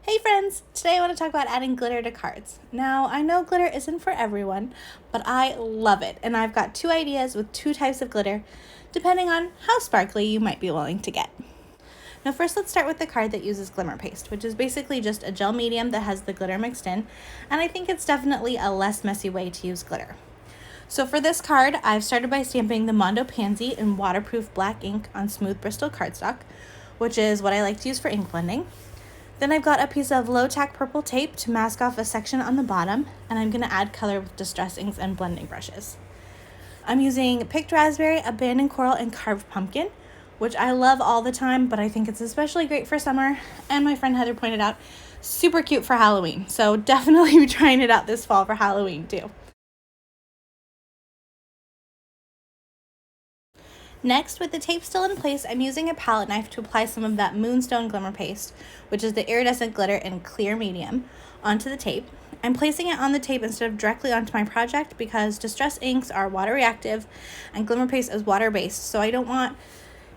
Hey friends! Today I want to talk about adding glitter to cards. Now, I know glitter isn't for everyone, but I love it, and I've got two ideas with two types of glitter, depending on how sparkly you might be willing to get. Now first let's start with the card that uses glimmer paste, which is basically just a gel medium that has the glitter mixed in, and I think it's definitely a less messy way to use glitter. So for this card, I've started by stamping the Mondo Pansy in waterproof black ink on smooth Bristol cardstock, which is what I like to use for ink blending. Then I've got a piece of low-tack purple tape to mask off a section on the bottom, and I'm going to add color with distress inks and blending brushes. I'm using picked raspberry, abandoned coral, and carved pumpkin, which I love all the time, but I think it's especially great for summer, and my friend Heather pointed out, super cute for Halloween, so definitely be trying it out this fall for Halloween too. Next, with the tape still in place, I'm using a palette knife to apply some of that Moonstone Glimmer Paste, which is the iridescent glitter in clear medium, onto the tape. I'm placing it on the tape instead of directly onto my project because distress inks are water reactive and glimmer paste is water based, so I don't want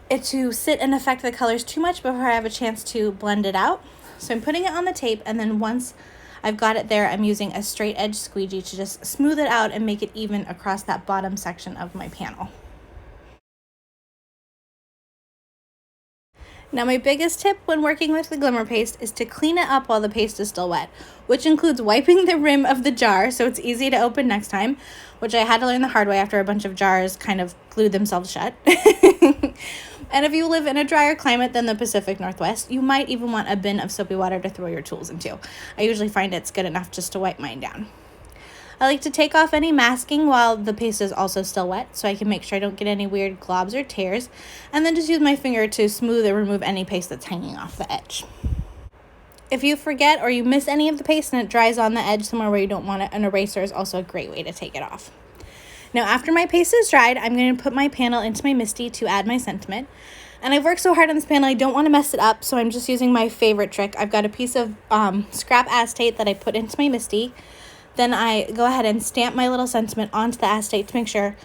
it to sit and affect the colors too much before I have a chance to blend it out. So I'm putting it on the tape, and then once I've got it there, I'm using a straight edge squeegee to just smooth it out and make it even across that bottom section of my panel. Now my biggest tip when working with the glimmer paste is to clean it up while the paste is still wet, which includes wiping the rim of the jar so it's easy to open next time, which I had to learn the hard way after a bunch of jars kind of glued themselves shut. And if you live in a drier climate than the Pacific Northwest, you might even want a bin of soapy water to throw your tools into. I usually find it's good enough just to wipe mine down. I like to take off any masking while the paste is also still wet so I can make sure I don't get any weird globs or tears, and then just use my finger to smooth or remove any paste that's hanging off the edge. If you forget or you miss any of the paste and it dries on the edge somewhere where you don't want it, an eraser is also a great way to take it off. Now after my paste is dried, I'm going to put my panel into my MISTI to add my sentiment. And I've worked so hard on this panel, I don't want to mess it up, so I'm just using my favorite trick. I've got a piece of scrap acetate that I put into my MISTI. Then I go ahead and stamp my little sentiment onto the acetate to make sure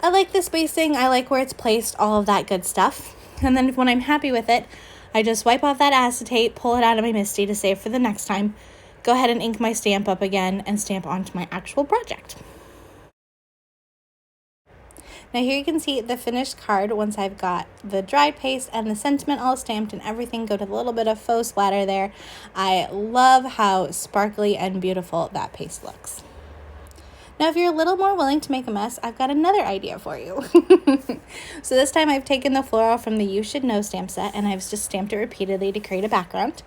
I like the spacing, I like where it's placed, all of that good stuff. And then when I'm happy with it, I just wipe off that acetate, pull it out of my MISTI to save for the next time, go ahead and ink my stamp up again, and stamp onto my actual project. Now here you can see the finished card once I've got the dry paste and the sentiment all stamped and everything go to a little bit of faux splatter there. I love how sparkly and beautiful that paste looks. Now if you're a little more willing to make a mess, I've got another idea for you. So this time I've taken the Floral from the You Should Know stamp set and I've just stamped it repeatedly to create a background.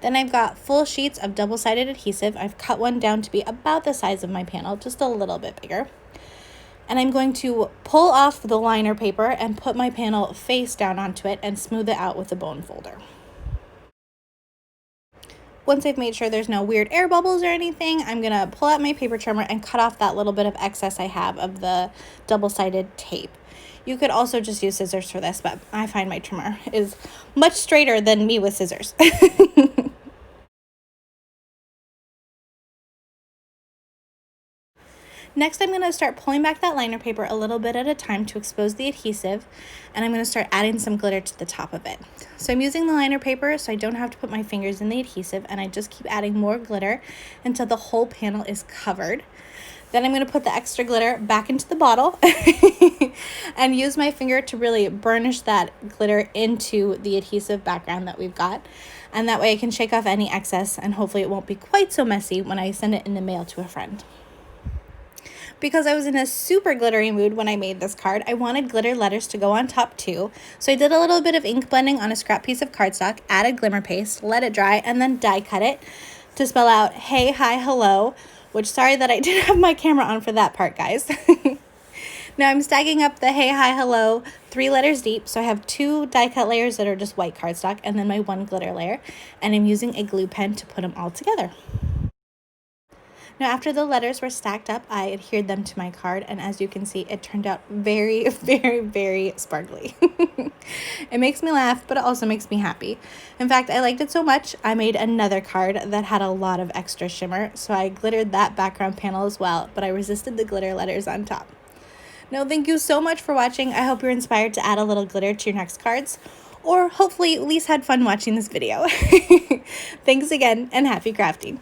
Then I've got full sheets of double-sided adhesive. I've cut one down to be about the size of my panel, just a little bit bigger. And I'm going to pull off the liner paper and put my panel face down onto it and smooth it out with a bone folder. Once I've made sure there's no weird air bubbles or anything, I'm going to pull out my paper trimmer and cut off that little bit of excess I have of the double-sided tape. You could also just use scissors for this, but I find my trimmer is much straighter than me with scissors. Next, I'm going to start pulling back that liner paper a little bit at a time to expose the adhesive, and I'm going to start adding some glitter to the top of it. So I'm using the liner paper so I don't have to put my fingers in the adhesive, and I just keep adding more glitter until the whole panel is covered. Then I'm going to put the extra glitter back into the bottle and use my finger to really burnish that glitter into the adhesive background that we've got. And that way I can shake off any excess, and hopefully it won't be quite so messy when I send it in the mail to a friend. Because I was in a super glittery mood when I made this card, I wanted glitter letters to go on top too. So I did a little bit of ink blending on a scrap piece of cardstock, added glimmer paste, let it dry, and then die cut it to spell out hey, hi, hello, which sorry that I didn't have my camera on for that part, guys. Now I'm stacking up the hey, hi, hello 3 letters deep. So I have 2 die cut layers that are just white cardstock and then my 1 glitter layer. And I'm using a glue pen to put them all together. Now after the letters were stacked up, I adhered them to my card, and as you can see, it turned out very, very, very sparkly. It makes me laugh, but it also makes me happy. In fact, I liked it so much, I made another card that had a lot of extra shimmer, so I glittered that background panel as well, but I resisted the glitter letters on top. Now, thank you so much for watching. I hope you're inspired to add a little glitter to your next cards, or hopefully at least had fun watching this video. Thanks again and happy crafting.